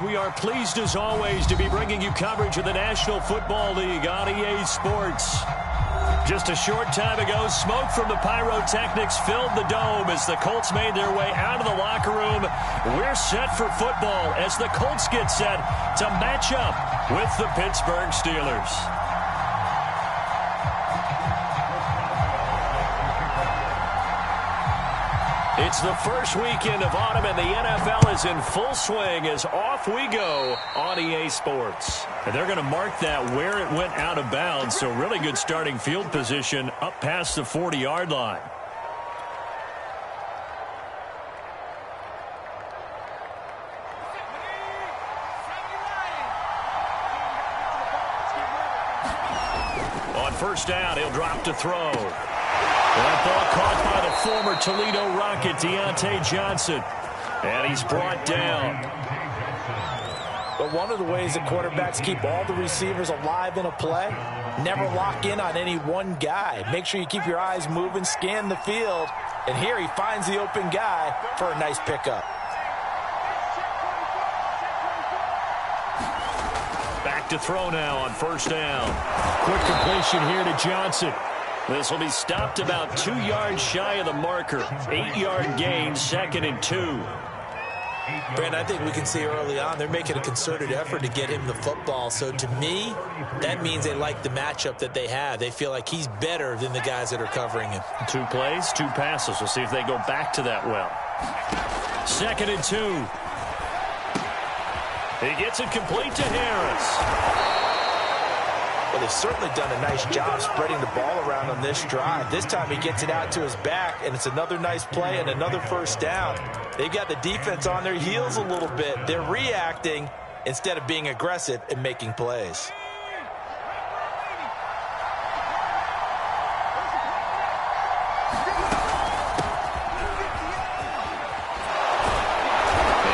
We are pleased as always to be bringing you coverage of the National Football League on EA Sports. Just a short time ago, smoke from the pyrotechnics filled the dome as the Colts made their way out of the locker room. We're set for football as the Colts get set to match up with the Pittsburgh Steelers. It's the first weekend of autumn, and the NFL is in full swing as off we go on EA Sports. And they're going to mark that where it went out of bounds, so really good starting field position up past the 40-yard line. On first down, he'll drop to throw. That ball caught by the former Toledo Rocket, Deontay Johnson. And he's brought down. But one of the ways that quarterbacks keep all the receivers alive in a play, never lock in on any one guy. Make sure you keep your eyes moving, scan the field. And here he finds the open guy for a nice pickup. Back to throw now on first down. Quick completion here to Johnson. This will be stopped about 2 yards shy of the marker. 8-yard gain, 2nd and 2. Brent, I think we can see early on they're making a concerted effort to get him the football. So to me, that means they like the matchup that they have. They feel like he's better than the guys that are covering him. 2 plays, 2 passes. We'll see if they go back to that well. 2nd and 2. He gets it complete to Harris. Well, they've certainly done a nice job spreading the ball around on this drive. This time he gets it out to his back, and it's another nice play and another first down. They've got the defense on their heels a little bit. They're reacting instead of being aggressive and making plays.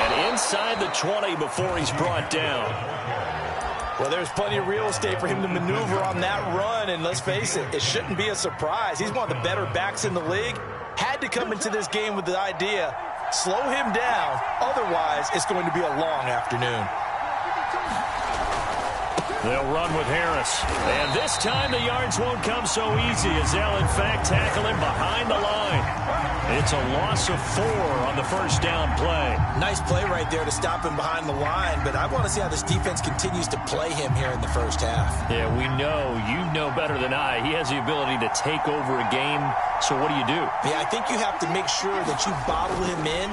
And inside the 20 before he's brought down. Well, there's plenty of real estate for him to maneuver on that run, and let's face it, it shouldn't be a surprise. He's one of the better backs in the league. Had to come into this game with the idea, slow him down, otherwise it's going to be a long afternoon. They'll run with Harris, and this time the yards won't come so easy as they'll in fact tackle him behind the line. It's a loss of 4 on the first down play. Nice play right there to stop him behind the line, but I want to see how this defense continues to play him here in the first half. Yeah, we know. You know better than I. He has the ability to take over a game, so what do you do? Yeah, I think you have to make sure that you bottle him in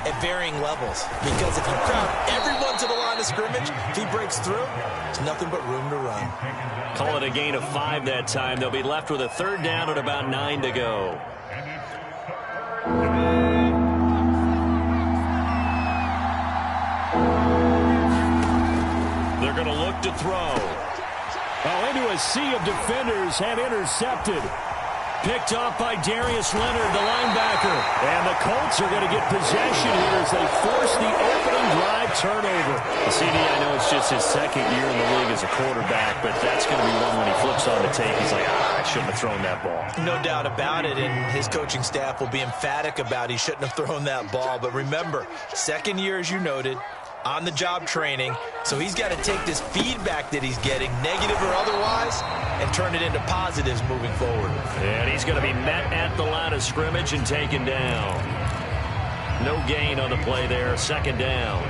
at varying levels, because if you crowd everyone to the line of scrimmage, if he breaks through, there's nothing but room to run. Call it a gain of 5 that time. They'll be left with a 3rd down and about 9 to go. They're going to look to throw. Oh, into a sea of defenders and intercepted. Picked off by Darius Leonard, the linebacker. And the Colts are going to get possession here as they force the opening drive turnover. CD, I know it's just his 2nd year in the league as a quarterback, but that's going to be one when he flips on the tape. He's like, I shouldn't have thrown that ball. No doubt about it, and his coaching staff will be emphatic about he shouldn't have thrown that ball. But remember, 2nd year, as you noted, on-the-job training, so he's got to take this feedback that he's getting, negative or otherwise, and turn it into positives moving forward. And he's going to be met at the line of scrimmage and taken down. No gain on the play there, 2nd down.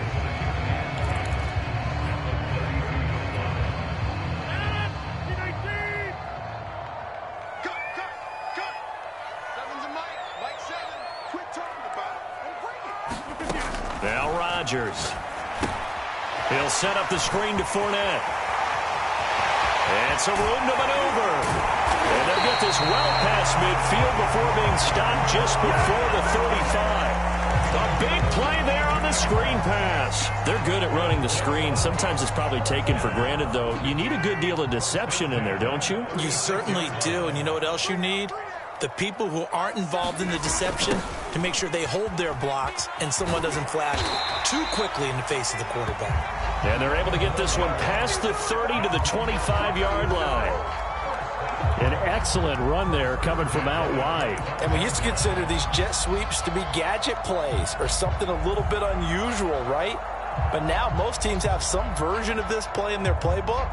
Now Rodgers. He'll set up the screen to Fournette. And some room to maneuver. And they'll get this well past midfield before being stopped just before the 35. A big play there on the screen pass. They're good at running the screen. Sometimes it's probably taken for granted, though. You need a good deal of deception in there, don't you? You certainly do. And you know what else you need? The people who aren't involved in the deception to make sure they hold their blocks and someone doesn't flash too quickly in the face of the quarterback. And they're able to get this one past the 30 to the 25-yard line. An excellent run there coming from out wide. And we used to consider these jet sweeps to be gadget plays or something a little bit unusual, right? But now most teams have some version of this play in their playbook.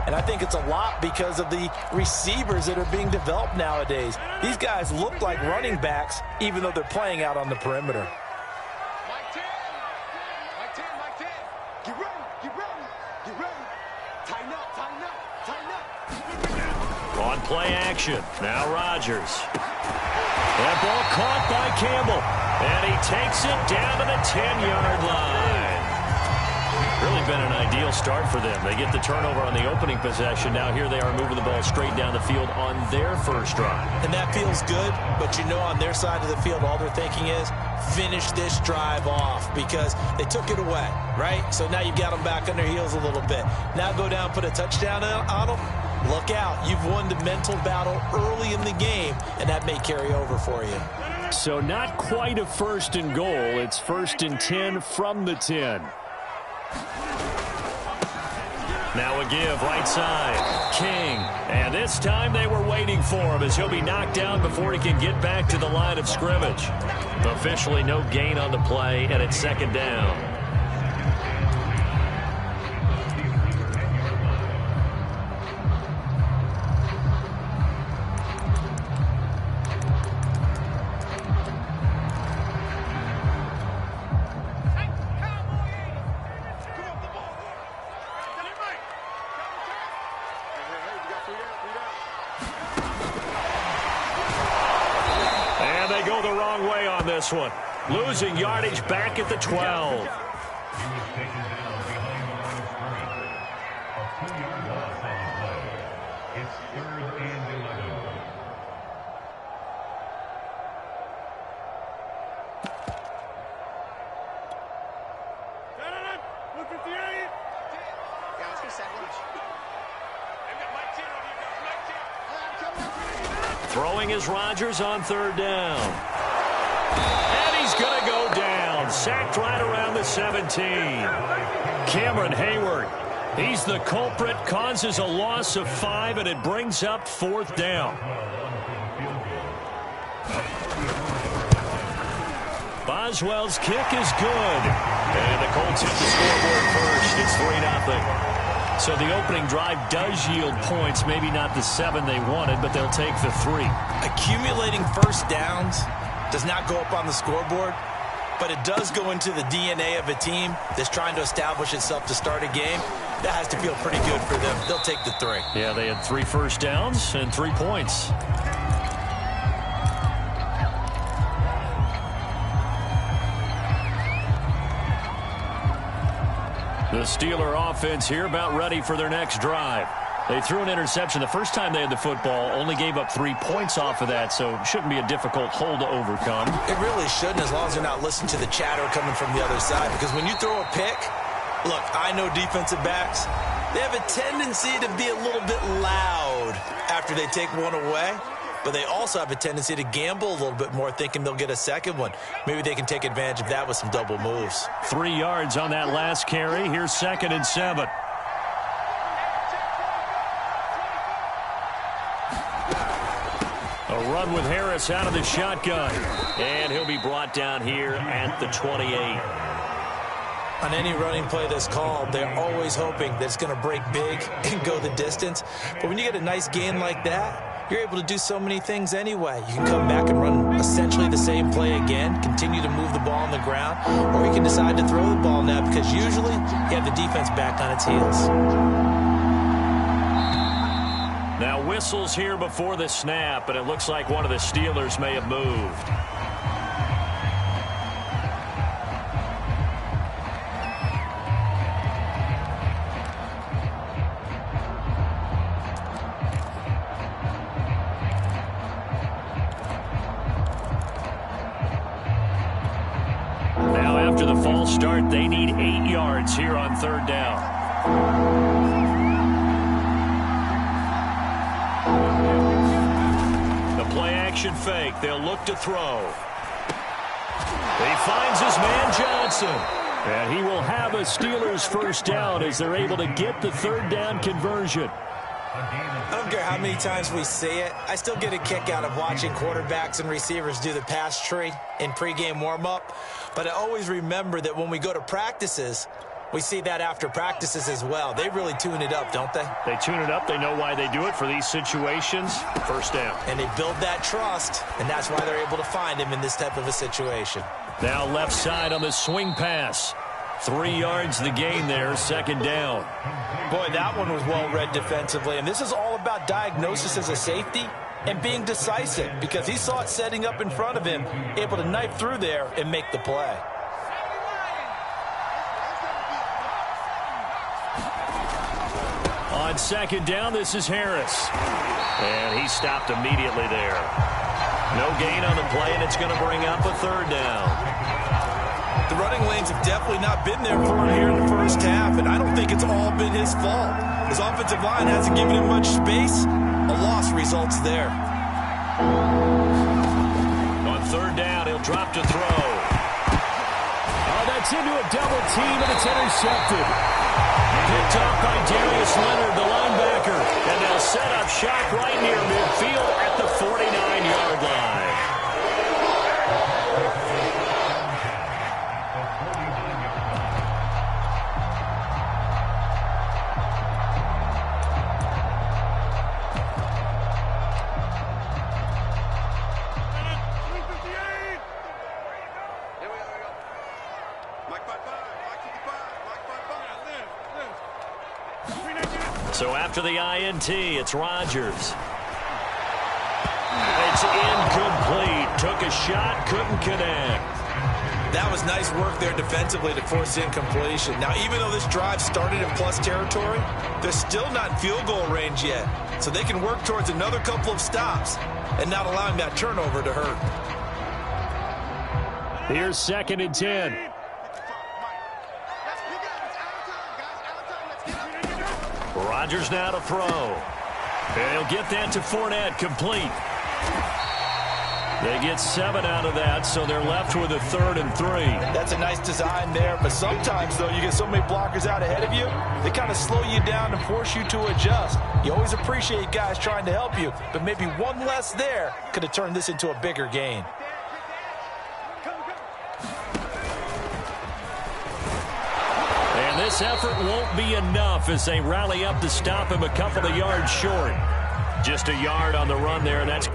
And I think it's a lot because of the receivers that are being developed nowadays. These guys look like running backs, even though they're playing out on the perimeter. Mike 10. Mike 10, Mike 10. Get ready, get ready, get ready. Tighten up, tighten up, tighten up. On play action, now Rodgers. That ball caught by Campbell. And he takes it down to the 10-yard line. Really been an ideal start for them. They get the turnover on the opening possession. Now here they are moving the ball straight down the field on their first drive. And that feels good, but you know on their side of the field, all they're thinking is finish this drive off because they took it away, right? So now you've got them back on their heels a little bit. Now go down, put a touchdown on them. Look out. You've won the mental battle early in the game, and that may carry over for you. So not quite a first and goal. It's first and 10 from the 10. Now a give right side. King. And this time they were waiting for him as he'll be knocked down before he can get back to the line of scrimmage. Officially no gain on the play, and it's second down. This one. Losing yardage back at the 12. It's third and 11. Throwing is Rodgers on third down. And he's going to go down. Sacked right around the 17. Cameron Hayward. He's the culprit. Causes a loss of 5, and it brings up fourth down. Boswell's kick is good. And the Colts hit the scoreboard first. It's 3-0. So the opening drive does yield points. Maybe not the 7 they wanted, but they'll take the 3. Accumulating first downs does not go up on the scoreboard, but it does go into the DNA of a team that's trying to establish itself to start a game. That has to feel pretty good for them. They'll take the 3. Yeah, they had 3 first downs and 3 points. The Steeler offense here about ready for their next drive. They threw an interception the first time they had the football, only gave up 3 points off of that, so it shouldn't be a difficult hole to overcome. It really shouldn't, as long as they're not listening to the chatter coming from the other side, because when you throw a pick, look, I know defensive backs, they have a tendency to be a little bit loud after they take one away, but they also have a tendency to gamble a little bit more, thinking they'll get a second one. Maybe they can take advantage of that with some double moves. 3 yards on that last carry. Here's 2nd and 7. A run with Harris out of the shotgun. And he'll be brought down here at the 28. On any running play that's called, they're always hoping that it's going to break big and go the distance. But when you get a nice gain like that, you're able to do so many things anyway. You can come back and run essentially the same play again, continue to move the ball on the ground, or you can decide to throw the ball now because usually you have the defense back on its heels. Now whistles here before the snap, and it looks like one of the Steelers may have moved. Now after the false start, they need 8 yards here on third down. Action fake. They'll look to throw. He finds his man Johnson. And he will have a Steelers first down as they're able to get the third down conversion. I don't care how many times we say it. I still get a kick out of watching quarterbacks and receivers do the pass tree in pregame warm-up. But I always remember that when we go to practices, We see that after practices as well. They really tune it up, don't they? They tune it up. They know why they do it for these situations. First down. And they build that trust, and that's why they're able to find him in this type of a situation. Now left side on the swing pass. 3 yards the gain there, second down. Boy, that one was well read defensively, and this is all about diagnosis as a safety and being decisive because he saw it setting up in front of him, able to knife through there and make the play. On second down, this is Harris. And he stopped immediately there. No gain on the play, and it's going to bring up a third down. The running lanes have definitely not been there for him here in the first half, and I don't think it's all been his fault. His offensive line hasn't given him much space. A loss results there. On third down, he'll drop to throw. Oh, that's into a double team, and it's intercepted. Picked off by Darius Leonard, the linebacker. And they'll set up shop right near midfield at the 49-yard line. So after the INT, it's Rodgers. It's incomplete. Took a shot, couldn't connect. That was nice work there defensively to force incompletion. Now, even though this drive started in plus territory, they're still not in field goal range yet. So they can work towards another couple of stops and not allowing that turnover to hurt. Here's second and 10. Rodgers now to throw. And he'll get that to Fournette, complete. They get 7 out of that, so they're left with a 3rd and 3. That's a nice design there, but sometimes, though, you get so many blockers out ahead of you, they kind of slow you down and force you to adjust. You always appreciate guys trying to help you, but maybe one less there could have turned this into a bigger gain. And this effort won't be enough as they rally up to stop him a couple of yards short. Just a yard on the run there. That's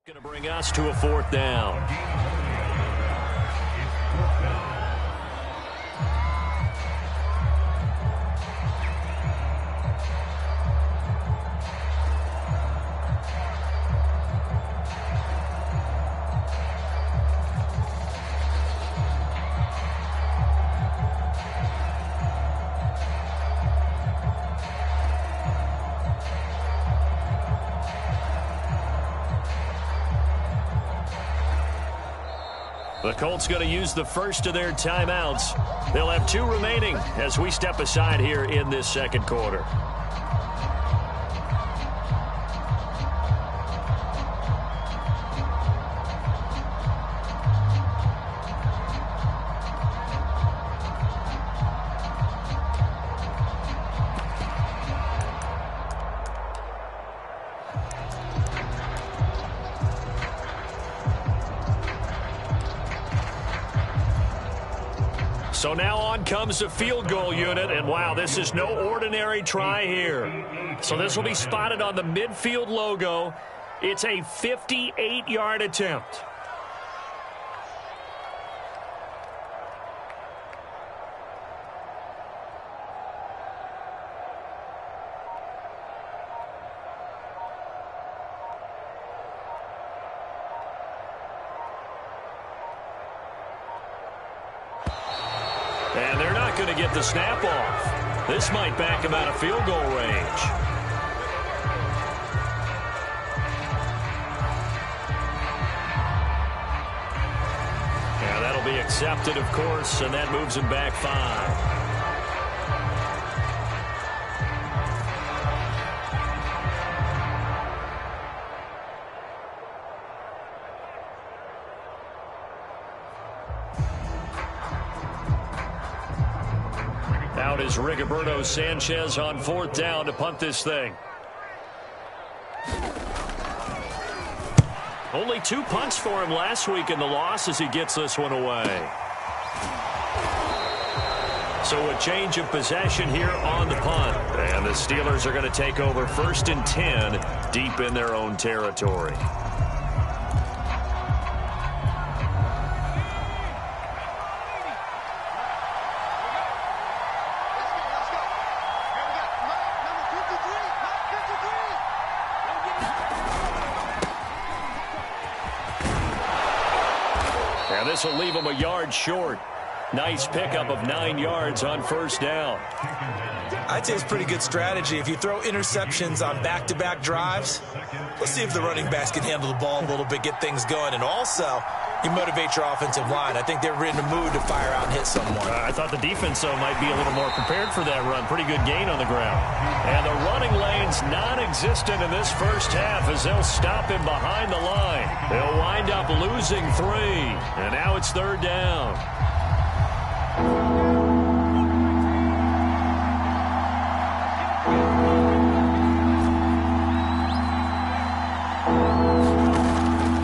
going to bring us to a 4th down. The Colts going to use the first of their timeouts. They'll have 2 remaining as we step aside here in this second quarter. So now on comes the field goal unit, and wow, this is no ordinary try here. So this will be spotted on the midfield logo. It's a 58-yard attempt. And they're not going to get the snap off. This might back him out of field goal range. And that'll be accepted, of course, and that moves him back 5. Out is Rigoberto Sanchez on 4th down to punt this thing. Only 2 punts for him last week in the loss as he gets this one away. So a change of possession here on the punt. And the Steelers are going to take over 1st and 10 deep in their own territory. And this will leave him a yard short. Nice pickup of 9 yards on 1st down. I'd say it's pretty good strategy. If you throw interceptions on back-to-back drives, let's see if the running backs can handle the ball a little bit, get things going. And also, you motivate your offensive line. I think they're in the mood to fire out and hit someone. I thought the defense, though, might be a little more prepared for that run. Pretty good gain on the ground. And the running lane's non-existent in this first half as they'll stop him behind the line. They'll wind up losing 3. And now it's 3rd down.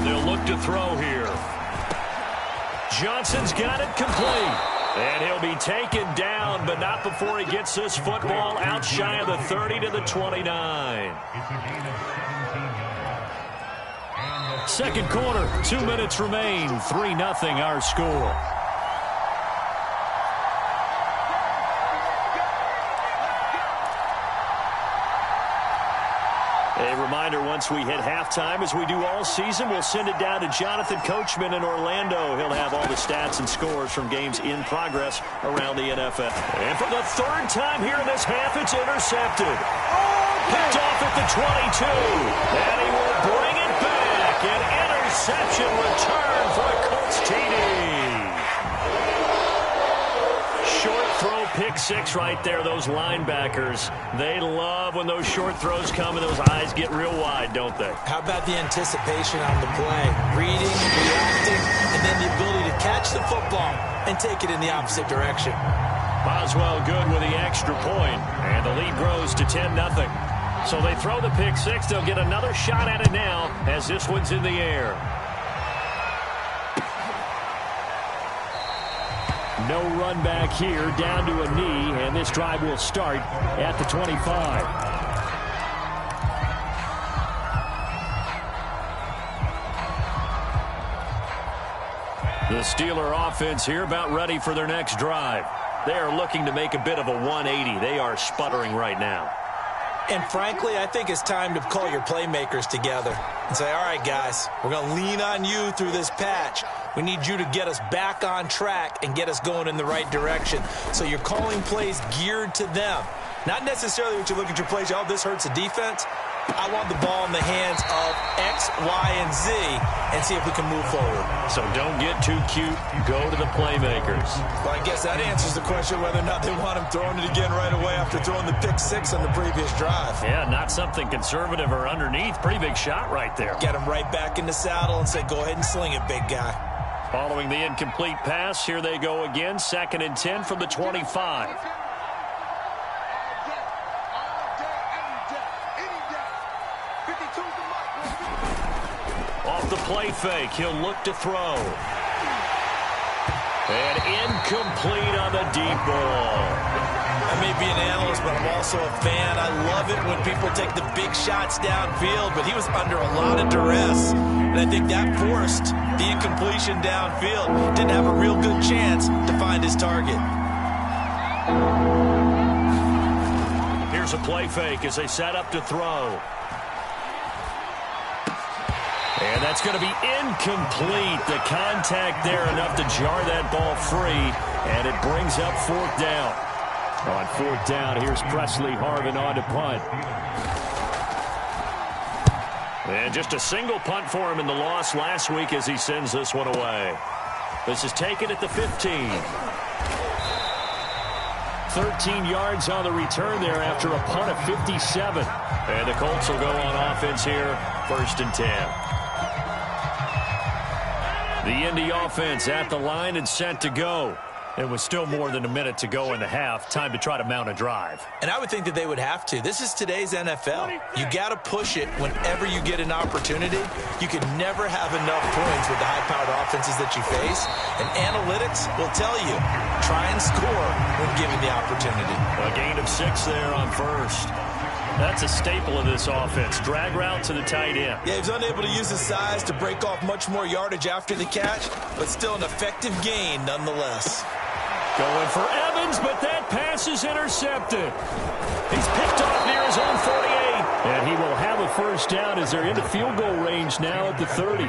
They'll look to throw here. Johnson's got it complete. And he'll be taken down, but not before he gets this football out shy of the 30 to the 29. Second quarter, 2 minutes remain. 3-0 our score. A reminder, once we hit halftime, as we do all season, we'll send it down to Jonathan Coachman in Orlando. He'll have all the stats and scores from games in progress around the NFL. And for the 3rd time here in this half, it's intercepted. Picked off at the 22. And he will bring it back. An interception return for a Colts TD. Short throw, pick 6 right there. Those linebackers, they love when those short throws come and those eyes get real wide, don't they? How about the anticipation on the play? Reading, reacting, and then the ability to catch the football and take it in the opposite direction. Boswell good with the extra point, and the lead grows to 10-0. So they throw the pick 6. They'll get another shot at it now as this one's in the air. No run back here, down to a knee, and this drive will start at the 25. The Steeler offense here about ready for their next drive. They are looking to make a bit of a 180. They are sputtering right now. And frankly, I think it's time to call your playmakers together and say, all right, guys, we're going to lean on you through this patch. We need you to get us back on track and get us going in the right direction. So you're calling plays geared to them. Not necessarily what you look at your plays, oh, this hurts the defense. I want the ball in the hands of X, Y, and Z and see if we can move forward. So don't get too cute. Go to the playmakers. Well, I guess that answers the question whether or not they want him throwing it again right away after throwing the pick 6 on the previous drive. Yeah, not something conservative or underneath. Pretty big shot right there. Get him right back in the saddle and say, go ahead and sling it, big guy. Following the incomplete pass, here they go again. 2nd and 10 from the 25. Off the play fake, he'll look to throw. And incomplete on the deep ball. I may be an analyst, but I'm also a fan. I love it when people take the big shots downfield, but he was under a lot of duress. And I think that forced the incompletion downfield. Didn't have a real good chance to find his target. Here's a play fake as they set up to throw. And that's going to be incomplete. The contact there enough to jar that ball free, and it brings up fourth down. On fourth down, here's Presley Harvin on to punt. And just a single punt for him in the loss last week as he sends this one away. This is taken at the 15. 13 yards on the return there after a punt of 57. And the Colts will go on offense here, 1st and 10. The Indy offense at the line and set to go. It was still more than a minute to go in the half. Time to try to mount a drive. And I would think that they would have to. This is today's NFL. You got to push it whenever you get an opportunity. You can never have enough points with the high-powered offenses that you face. And analytics will tell you, try and score when given the opportunity. A gain of 6 there on first. That's a staple of this offense. Drag route to the tight end. Yeah, he was unable to use his size to break off much more yardage after the catch, but still an effective gain nonetheless. Going for Evans, but that pass is intercepted. He's picked off near his own 48. And he will have a first down as they're into field goal range now at the 30.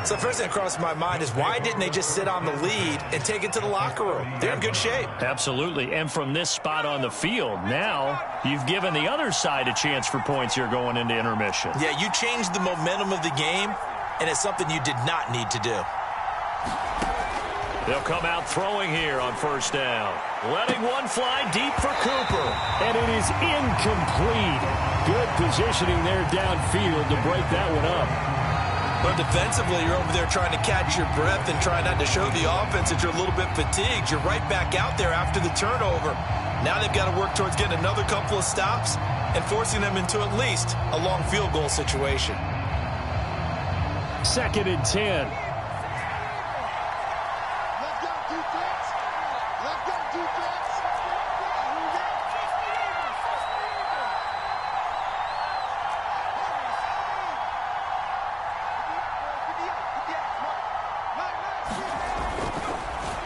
So first thing that crossed my mind is why didn't they just sit on the lead and take it to the locker room? They're in good shape. Absolutely. And from this spot on the field, now you've given the other side a chance for points here going into intermission. Yeah, you changed the momentum of the game, and it's something you did not need to do. They'll come out throwing here on first down. Letting one fly deep for Cooper. And it is incomplete. Good positioning there downfield to break that one up. But defensively, you're over there trying to catch your breath and try not to show the offense that you're a little bit fatigued. You're right back out there after the turnover. Now they've got to work towards getting another couple of stops and forcing them into at least a long field goal situation. 2nd and 10.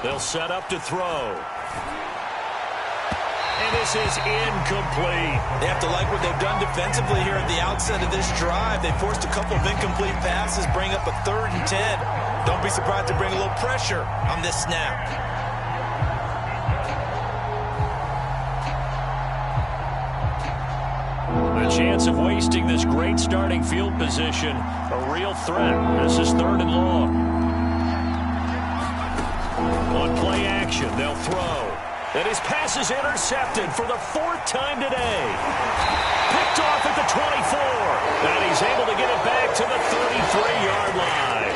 They'll set up to throw. And this is incomplete. They have to like what they've done defensively here at the outset of this drive. They forced a couple of incomplete passes, bring up a 3rd and 10. Don't be surprised to bring a little pressure on this snap. The chance of wasting this great starting field position, a real threat. This is 3rd and long. On play action, they'll throw. And his pass is intercepted for the 4th time today. Picked off at the 24. And he's able to get it back to the 33-yard line.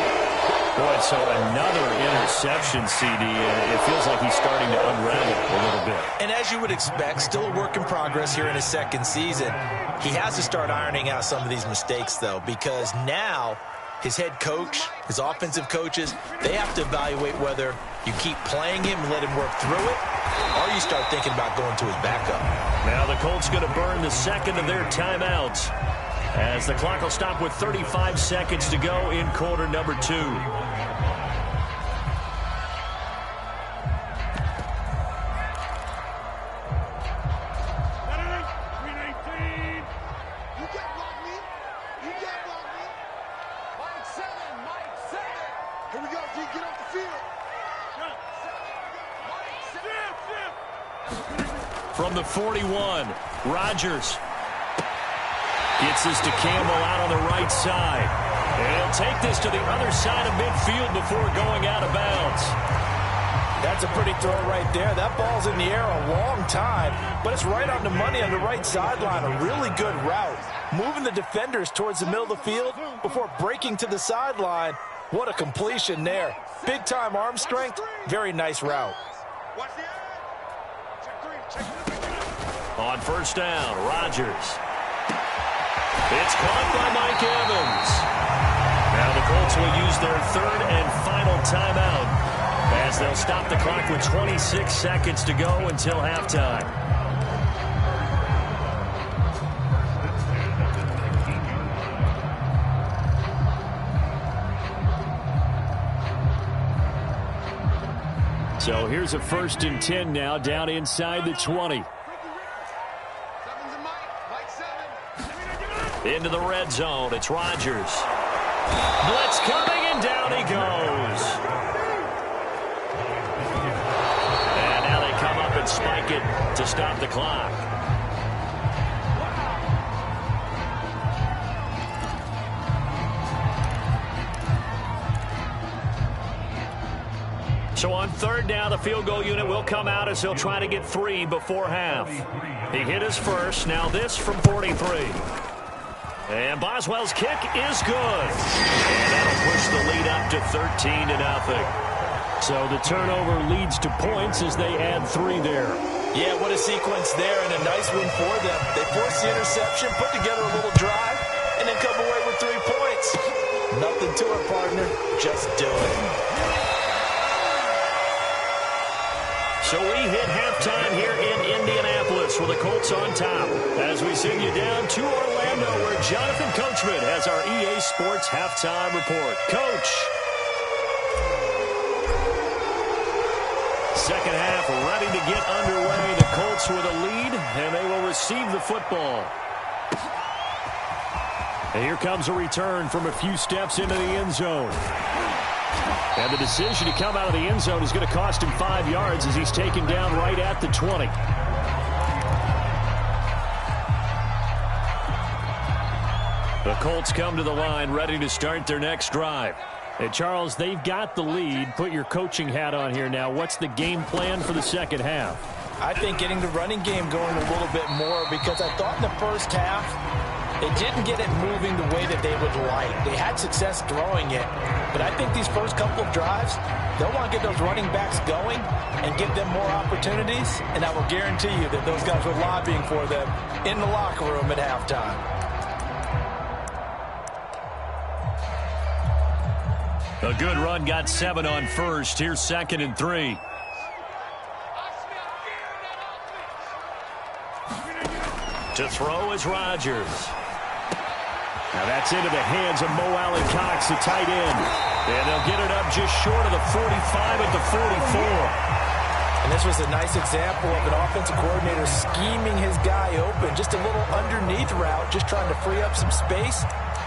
Boy, so another interception, CD. It feels like he's starting to unravel a little bit. And as you would expect, still a work in progress here in his 2nd season. He has to start ironing out some of these mistakes, though, because now his head coach, his offensive coaches, they have to evaluate whether you keep playing him and let him work through it, or you start thinking about going to his backup. Now the Colts going to burn the 2nd of their timeouts as the clock will stop with 35 seconds to go in quarter number 2. From the 41, Rodgers gets this to Campbell out on the right side. And he'll take this to the other side of midfield before going out of bounds. That's a pretty throw right there. That ball's in the air a long time, but it's right on the money on the right sideline. A really good route. Moving the defenders towards the middle of the field before breaking to the sideline. What a completion there. Big-time arm strength. Very nice route. On first down, Rodgers. It's caught by Mike Evans. Now the Colts will use their 3rd and final timeout as they'll stop the clock with 26 seconds to go until halftime. So here's a 1st and 10 now down inside the 20. Into the red zone. It's Rodgers. Blitz coming, and down he goes. And now they come up and spike it to stop the clock. So on third down, the field goal unit will come out as he'll try to get 3 before half. He hit his first. Now this from 43. And Boswell's kick is good. And that'll push the lead up to 13-0. So the turnover leads to points as they add 3 there. Yeah, what a sequence there, and a nice win for them. They forced the interception, put together a little drive, and then come away with 3 points. Nothing to it, partner. Just do it. So we hit halftime here in Indianapolis with the Colts on top as we send you down to Orlando where Jonathan Coachman has our EA Sports halftime report. Coach. Second half ready to get underway. The Colts with a lead, and they will receive the football. And here comes a return from a few steps into the end zone. And the decision to come out of the end zone is going to cost him 5 yards as he's taken down right at the 20. The Colts come to the line ready to start their next drive. Hey, Charles, they've got the lead. Put your coaching hat on here now. What's the game plan for the second half? I think getting the running game going a little bit more because I thought in the first half they didn't get it moving the way that they would like. They had success throwing it, but I think these first couple of drives, they'll want to get those running backs going and give them more opportunities, and I will guarantee you that those guys were lobbying for them in the locker room at halftime. A good run got 7 on first. Here's 2nd and 3. To throw is Rodgers. Now that's into the hands of Mo Allen Cox, the tight end. And they'll get it up just short of the 45 at the 44. And this was a nice example of an offensive coordinator scheming his guy open. Just a little underneath route, just trying to free up some space.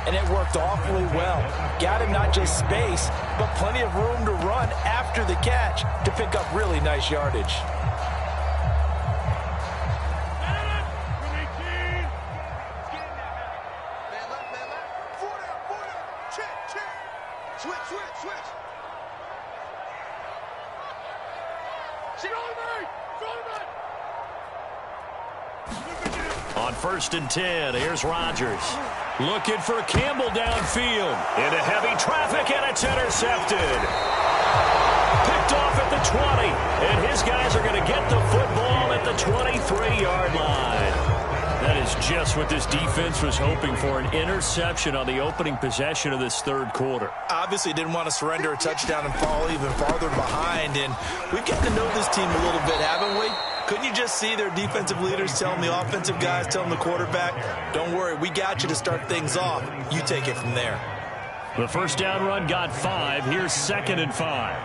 And it worked awfully well. Got him not just space, but plenty of room to run after the catch to pick up really nice yardage. On 1st and 10, here's Rodgers. Looking for Campbell downfield. Into heavy traffic, and it's intercepted. Picked off at the 20, and his guys are going to get the football at the 23-yard line. That is just what this defense was hoping for, an interception on the opening possession of this third quarter. Obviously didn't want to surrender a touchdown and fall even farther behind, and we've gotten to know this team a little bit, haven't we? Couldn't you just see their defensive leaders telling the offensive guys, telling the quarterback, don't worry, we got you to start things off. You take it from there. The first down run got 5. Here's 2nd and 5.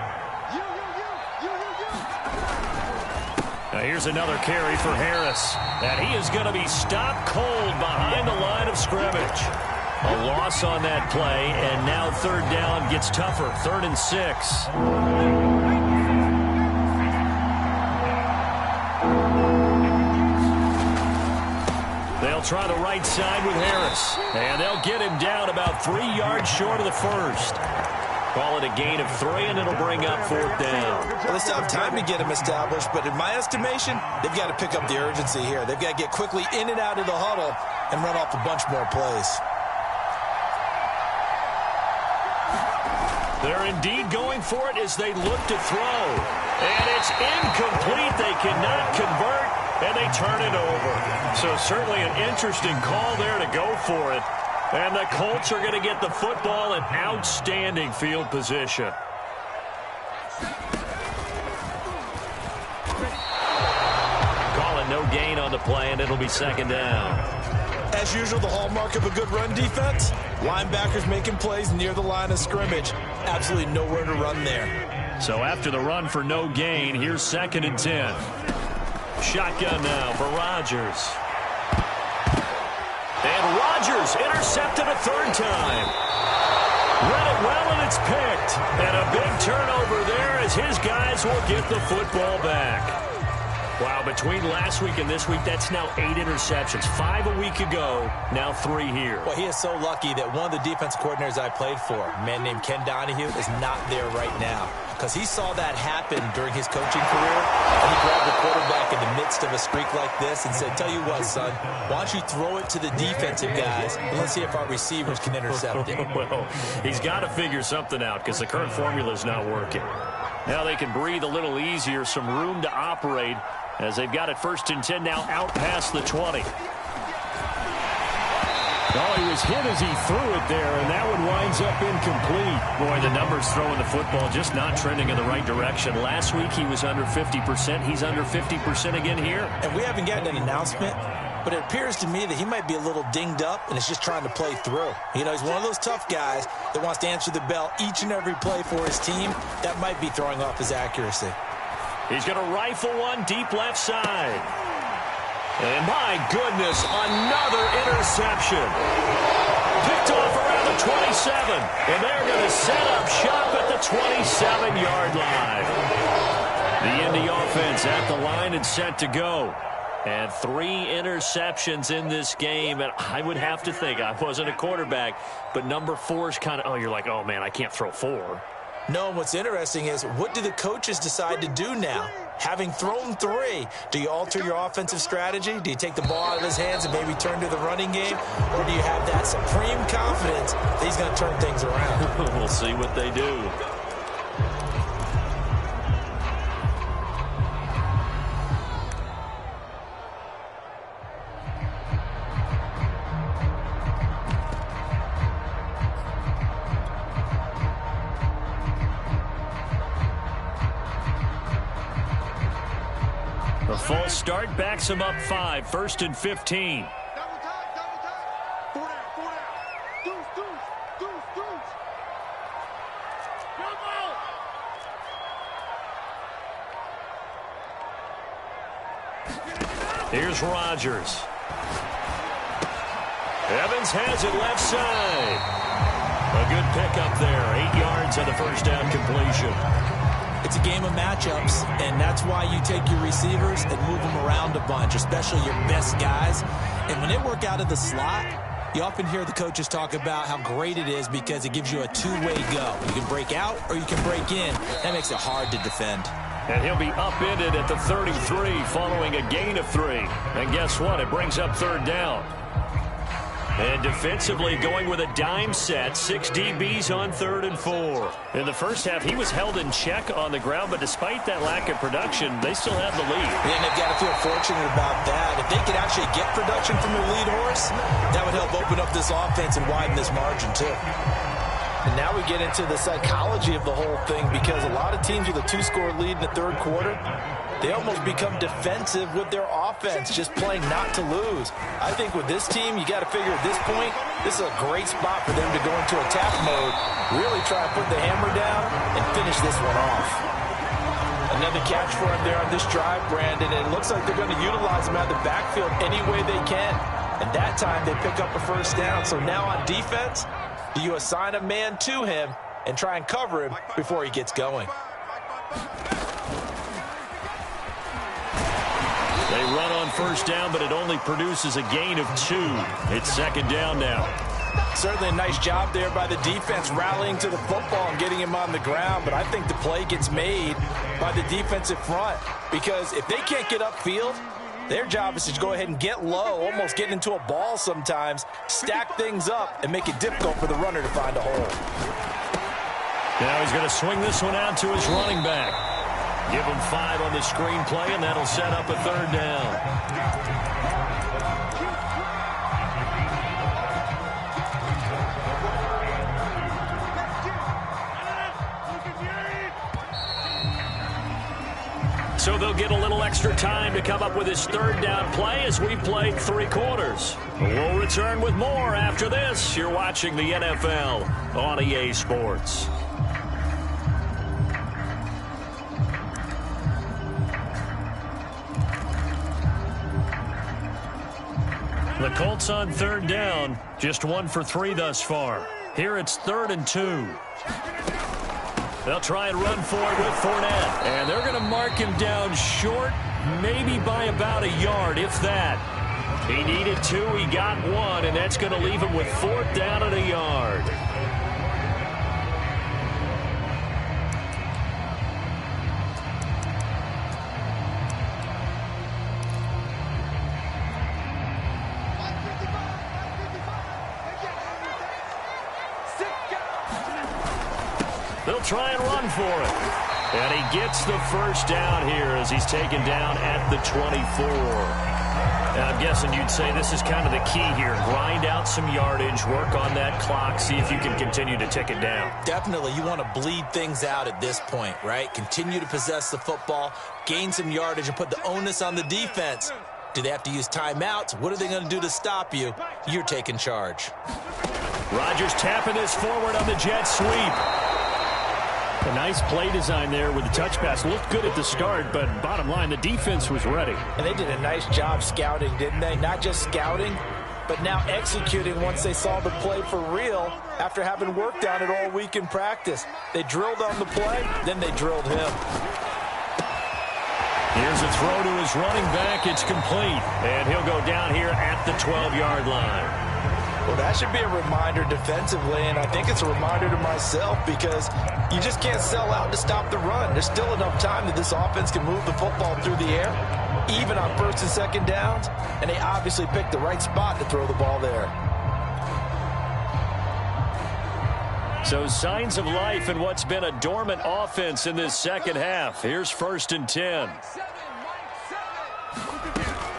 Now here's another carry for Harris. And he is going to be stopped cold behind the line of scrimmage. A loss on that play, and now third down gets tougher. 3rd and 6. They'll try the right side with Harris. And they'll get him down about 3 yards short of the first. Call it a gain of 3, and it'll bring up 4th down. Well, they still have time to get him established, but in my estimation, they've got to pick up the urgency here. They've got to get quickly in and out of the huddle and run off a bunch more plays. They're indeed going for it as they look to throw. And it's incomplete. They cannot convert, and they turn it over. So certainly an interesting call there to go for it. And the Colts are going to get the football in outstanding field position. Call it no gain on the play, and it'll be 2nd down. As usual, the hallmark of a good run defense, linebackers making plays near the line of scrimmage. Absolutely nowhere to run there. So after the run for no gain, here's 2nd and 10. Shotgun now for Rodgers. And Rodgers intercepted a 3rd time. Read it well, and it's picked. And a big turnover there as his guys will get the football back. Wow, between last week and this week, that's now 8 interceptions. 5 a week ago, now 3 here. Well, he is so lucky that one of the defense coordinators I played for, a man named Ken Donahue, is not there right now. Because he saw that happen during his coaching career, and he grabbed the quarterback in the midst of a streak like this and said, tell you what, son, why don't you throw it to the defensive guys, and let's see if our receivers can intercept it. Well, he's got to figure something out because the current formula is not working. Now they can breathe a little easier, some room to operate, as they've got it 1st and 10 now out past the 20. Oh, he was hit as he threw it there, and that one winds up incomplete. Boy, the numbers throwing the football just not trending in the right direction. Last week he was under 50%. He's under 50% again here. And we haven't gotten an announcement, but it appears to me that he might be a little dinged up and is just trying to play through. You know, he's one of those tough guys that wants to answer the bell each and every play for his team. That might be throwing off his accuracy. He's going to rifle one deep left side. And my goodness, another interception. Picked off around the 27. And they're going to set up shop at the 27-yard line. The Indy offense at the line and set to go. And 3 interceptions in this game. And I would have to think, I wasn't a quarterback, but number 4 is kind of, you're like, oh, man, I can't throw 4. No, and what's interesting is, what do the coaches decide to do now? Having thrown 3, do you alter your offensive strategy? Do you take the ball out of his hands and maybe turn to the running game? Or do you have that supreme confidence that he's going to turn things around? We'll see what they do. The false start backs him up 5, 1st and 15. Double time. 4 down. Deuce. Here's Rodgers. Evans has it left side. A good pickup there. 8 yards on the first down completion. It's a game of matchups, and that's why you take your receivers and move them around a bunch, especially your best guys. And when they work out of the slot, you often hear the coaches talk about how great it is because it gives you a two-way go. You can break out or you can break in. That makes it hard to defend. And he'll be upended at the 33 following a gain of 3. And guess what? It brings up 3rd down. And defensively going with a dime set, 6 DBs on 3rd and 4. In the first half, he was held in check on the ground, but despite that lack of production, they still have the lead. And they've got to feel fortunate about that. If they could actually get production from their lead horse, that would help open up this offense and widen this margin too. And now we get into the psychology of the whole thing, because a lot of teams with a 2-score lead in the 3rd quarter, they almost become defensive with their offense, just playing not to lose. I think with this team, you got to figure at this point, this is a great spot for them to go into attack mode, really try to put the hammer down and finish this one off. Another catch for him there on this drive, Brandon, and it looks like they're going to utilize him out of the backfield any way they can. And that time they pick up a 1st down. So now on defense, do you assign a man to him and try and cover him before he gets going? They run on 1st down, but it only produces a gain of 2. It's 2nd down now. Certainly a nice job there by the defense rallying to the football and getting him on the ground, but I think the play gets made by the defensive front, because if they can't get upfield, their job is to go ahead and get low, almost get into a ball sometimes, stack things up, and make it difficult for the runner to find a hole. Now he's going to swing this one out to his running back. Give him 5 on the screen play, and that'll set up a 3rd down. So they'll get a little extra time to come up with his 3rd down play as we've played 3 quarters. We'll return with more after this. You're watching the NFL on EA Sports. The Colts on 3rd down, just 1 for 3 thus far. Here it's 3rd and 2. They'll try and run for it with Fournette. And they're going to mark him down short, maybe by about a yard, if that. He needed 2, he got 1, and that's going to leave him with 4th down and a yard. They'll try and run for it. And he gets the first down here as he's taken down at the 24. Now, I'm guessing you'd say this is kind of the key here. Grind out some yardage, work on that clock, see if you can continue to tick it down. Definitely. You want to bleed things out at this point, right? Continue to possess the football, gain some yardage, and put the onus on the defense. Do they have to use timeouts? What are they going to do to stop you? You're taking charge. Rodgers tapping this forward on the jet sweep. A nice play design there with the touch pass. Looked good at the start, but bottom line, the defense was ready. And they did a nice job scouting, didn't they? Not just scouting, but now executing once they saw the play for real after having worked on it all week in practice. They drilled on the play, then they drilled him. Here's a throw to his running back. It's complete. And he'll go down here at the 12-yard line. Well, that should be a reminder defensively, and I think it's a reminder to myself because you just can't sell out to stop the run. There's still enough time that this offense can move the football through the air, even on 1st and 2nd downs, and they obviously picked the right spot to throw the ball there. So signs of life in what's been a dormant offense in this second half. Here's 1st and 10.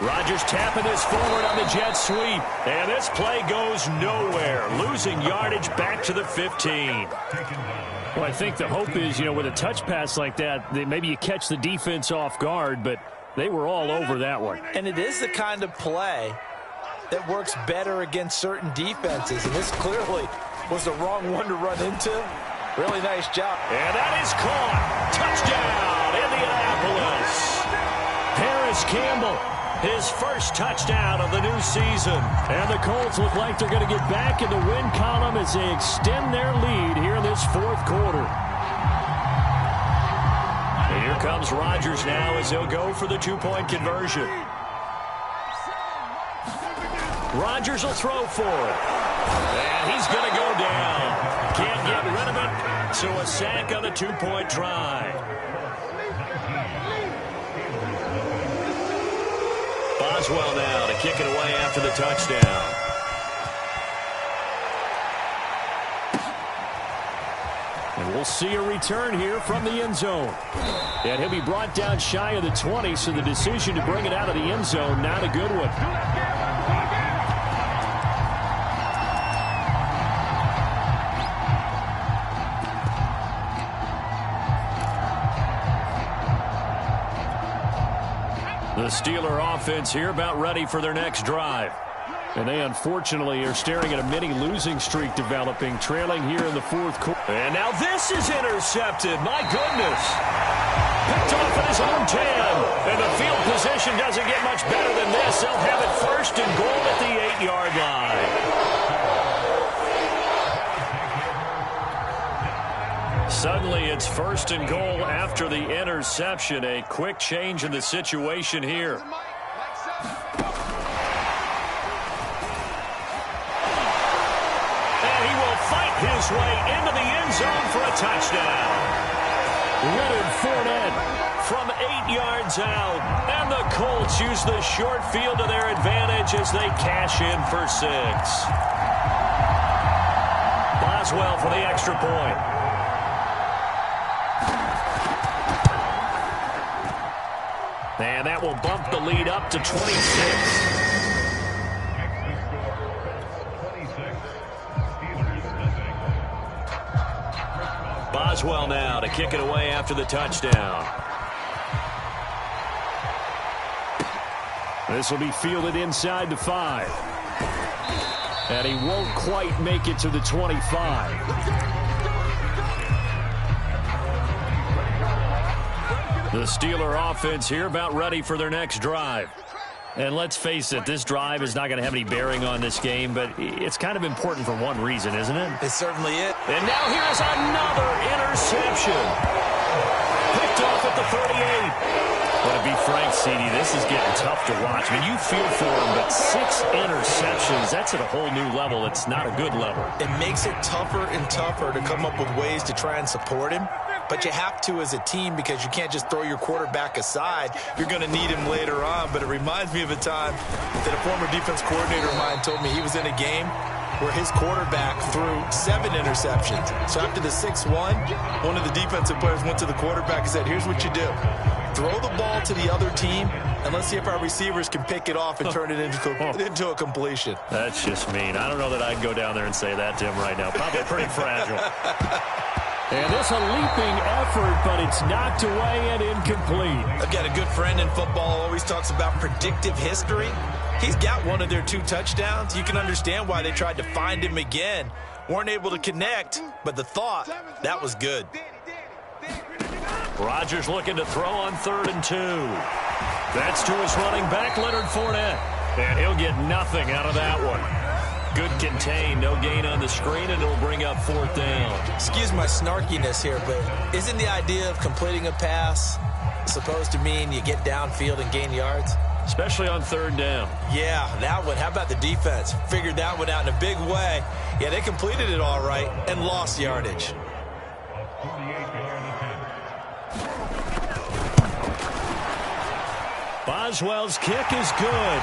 Rodgers tapping this forward on the jet sweep. And this play goes nowhere. Losing yardage back to the 15. Well, I think the hope is, with a touch pass like that maybe you catch the defense off guard, but they were all over that one. And it is the kind of play that works better against certain defenses. And this clearly was the wrong one to run into. Really nice job. And that is caught. Touchdown, Indianapolis. Paris Campbell. His first touchdown of the new season. And the Colts look like they're going to get back in the win column as they extend their lead here in this 4th quarter. And here comes Rodgers now as he'll go for the 2-point conversion. Rodgers will throw for it. And he's going to go down. Can't get rid of it. So a sack on the 2-point try. Boswell now to kick it away after the touchdown. And we'll see a return here from the end zone. And he'll be brought down shy of the 20, so the decision to bring it out of the end zone, not a good one. The Steeler offense here about ready for their next drive. And they unfortunately are staring at a mini losing streak developing, trailing here in the 4th quarter. And now this is intercepted. My goodness. Picked off at his own 10. And the field position doesn't get much better than this. They'll have it 1st and goal at the 8-yard line. Suddenly it's 1st and goal after the interception. A quick change in the situation here. And he will fight his way into the end zone for a touchdown. Leonard Fournette from 8 yards out. And the Colts use the short field to their advantage as they cash in for 6. Boswell for the extra point. And that will bump the lead up to 26. Boswell now to kick it away after the touchdown. This will be fielded inside the 5. And he won't quite make it to the 25. The Steeler offense here about ready for their next drive. And let's face it, this drive is not going to have any bearing on this game, but it's kind of important for one reason, isn't it? It certainly is. And now here's another interception. Picked off at the 38. But to be frank, CD, this is getting tough to watch. I mean, you feel for him, but 6 interceptions, that's at a whole new level. It's not a good level. It makes it tougher and tougher to come up with ways to try and support him. But you have to as a team because you can't just throw your quarterback aside. You're going to need him later on. But it reminds me of a time that a former defense coordinator of mine told me he was in a game where his quarterback threw 7 interceptions. So after the 6-1, one of the defensive players went to the quarterback and said, here's what you do. Throw the ball to the other team, and let's see if our receivers can pick it off and turn it into a completion. That's just mean. I don't know that I'd go down there and say that to him right now. Probably pretty fragile. And this a leaping effort, but it's knocked away and incomplete. I've got a good friend in football, always talks about predictive history. He's got one of their 2 touchdowns. You can understand why they tried to find him again. Weren't able to connect, but the thought, that was good. Rodgers looking to throw on 3rd and 2. That's to his running back, Leonard Fournette. And he'll get nothing out of that one. Good contain, no gain on the screen, and it'll bring up 4th down. Excuse my snarkiness here, but isn't the idea of completing a pass supposed to mean you get downfield and gain yards? Especially on 3rd down. Yeah, that one. How about the defense? Figured that one out in a big way. Yeah, they completed it all right and lost yardage. Boswell's kick is good.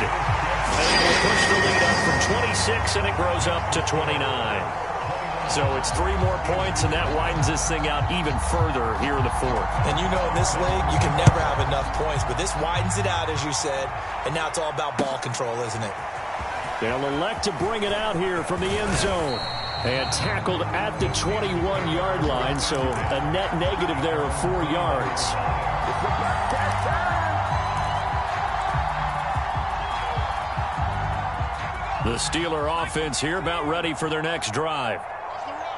And they will push the lead up from 26, and it grows up to 29. So it's 3 more points, and that widens this thing out even further here in the 4th. And you know in this league, you can never have enough points, but this widens it out, as you said, and now it's all about ball control, isn't it? They'll elect to bring it out here from the end zone. And tackled at the 21-yard line, so a net negative there of 4 yards. The Steeler offense here about ready for their next drive.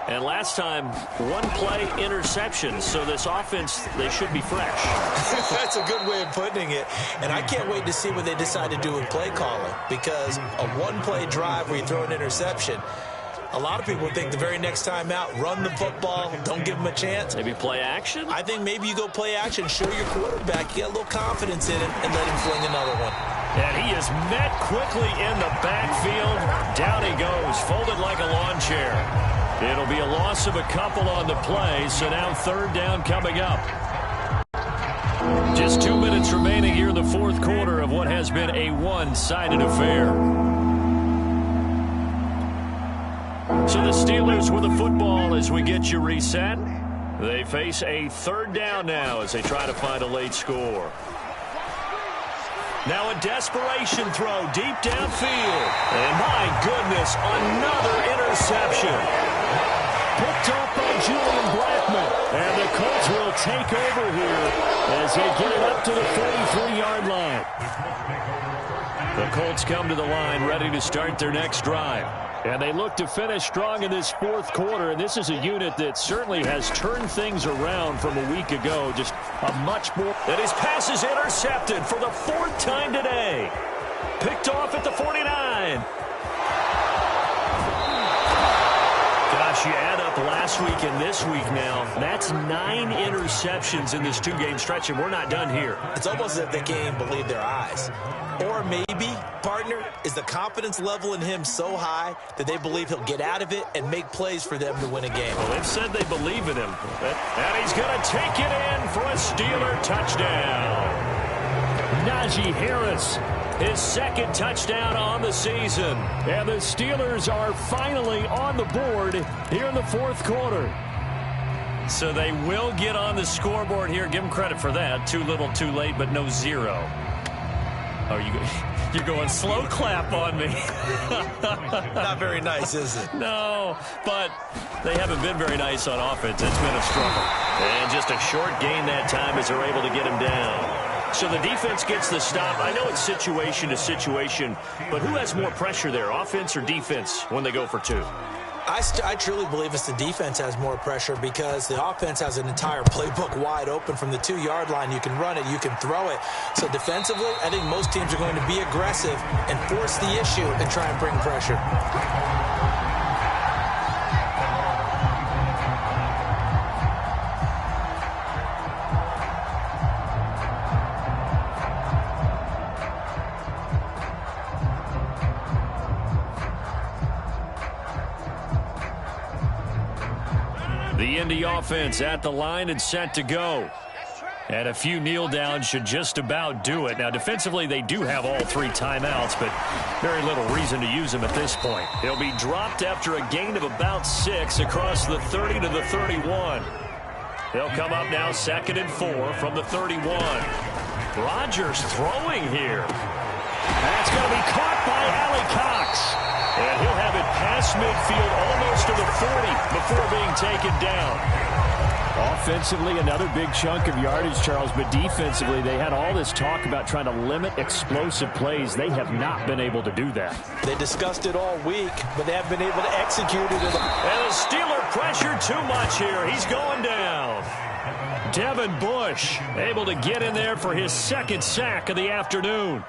And last time, 1-play interception. So this offense, they should be fresh. That's a good way of putting it. And I can't wait to see what they decide to do with play calling. Because a 1-play drive where you throw an interception, a lot of people think the very next time out, run the football, don't give them a chance. Maybe play action? I think maybe you go play action, show your quarterback you got a little confidence in him, and let him fling another one. And he is met quickly in the backfield. Down he goes, folded like a lawn chair. It'll be a loss of a couple on the play, so now 3rd down coming up. Just 2 minutes remaining here in the 4th quarter of what has been a one-sided affair. So the Steelers with the football as we get you reset. They face a 3rd down now as they try to find a late score. Now a desperation throw deep downfield. And my goodness, another interception. Picked off by Julian Blackmon. And the Colts will take over here as they get it up to the 43-yard line. The Colts come to the line ready to start their next drive. And they look to finish strong in this 4th quarter. And this is a unit that certainly has turned things around from a week ago. Just a much more. And his pass is intercepted for the 4th time today. Picked off at the 49. Gosh, you add up last week and this week now. That's 9 interceptions in this 2-game stretch, and we're not done here. It's almost as if they can't even believe their eyes. Or maybe, partner, is the confidence level in him so high that they believe he'll get out of it and make plays for them to win a game. Well, they've said they believe in him. And he's going to take it in for a Steeler touchdown. Najee Harris, his 2nd touchdown on the season. And the Steelers are finally on the board here in the 4th quarter. So they will get on the scoreboard here. Give them credit for that. Too little, too late, but no 0. Oh, you're going slow clap on me. Not very nice, is it? No, but they haven't been very nice on offense. It's been a struggle. And just a short gain that time as they're able to get him down. So the defense gets the stop. I know it's situation to situation, but who has more pressure there, offense or defense, when they go for 2? I truly believe it's the defense has more pressure because the offense has an entire playbook wide open from the 2-yard line. You can run it, you can throw it. So defensively, I think most teams are going to be aggressive and force the issue and try and bring pressure. The Indy offense at the line and set to go. And a few kneel downs should just about do it. Now, defensively, they do have all 3 timeouts, but very little reason to use them at this point. He'll be dropped after a gain of about 6 across the 30 to the 31. He'll come up now 2nd and 4 from the 31. Rodgers throwing here. That's going to be caught by Allie Cox. And he'll have it past midfield almost to the 40 before being taken down. Offensively, another big chunk of yardage, Charles, but defensively, they had all this talk about trying to limit explosive plays. They have not been able to do that. They discussed it all week, but they haven't been able to execute it. And the Steeler pressure too much here. He's going down. Devin Bush able to get in there for his 2nd sack of the afternoon.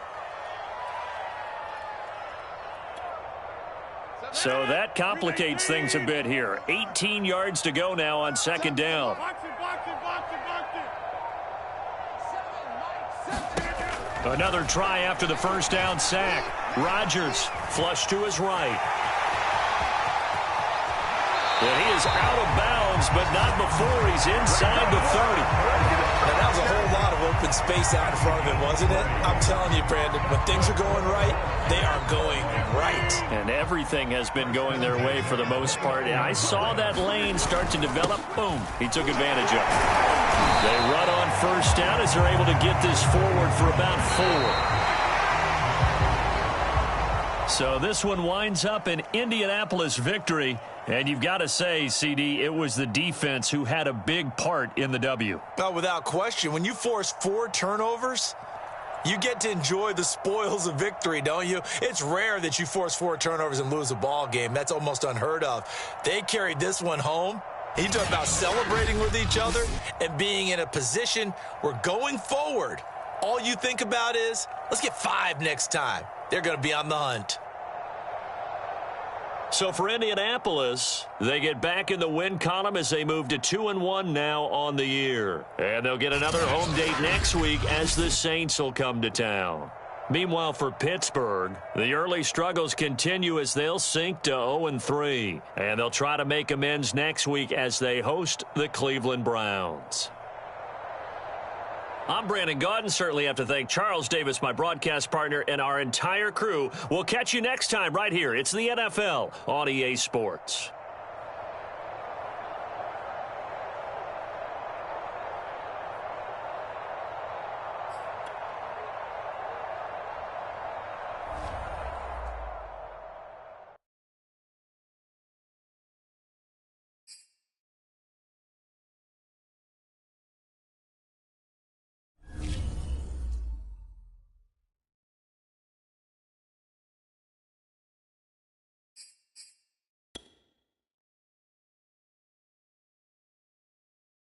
So that complicates things a bit here. 18 yards to go now on 2nd down. Another try after the 1st down sack. Rodgers flush to his right. And he is out of bounds, but not before he's inside the 30. And that was a whole lot of open space out in front of him, wasn't it? I'm telling you, Brandon, when things are going right, they are going right. And everything has been going their way for the most part. And I saw that lane start to develop. Boom. He took advantage of it. They run on 1st down as they're able to get this forward for about 4. So this one winds up an Indianapolis victory. And you've got to say, CD, it was the defense who had a big part in the W. Oh, without question. When you force 4 turnovers, you get to enjoy the spoils of victory, don't you? It's rare that you force 4 turnovers and lose a ball game. That's almost unheard of. They carried this one home. You talk about celebrating with each other and being in a position where going forward, all you think about is, let's get 5 next time. They're going to be on the hunt. So for Indianapolis, they get back in the win column as they move to 2-1 now on the year. And they'll get another home date next week as the Saints will come to town. Meanwhile, for Pittsburgh, the early struggles continue as they'll sink to 0-3. And they'll try to make amends next week as they host the Cleveland Browns. I'm Brandon Gaudin. Certainly have to thank Charles Davis, my broadcast partner, and our entire crew. We'll catch you next time right here. It's the NFL on EA Sports.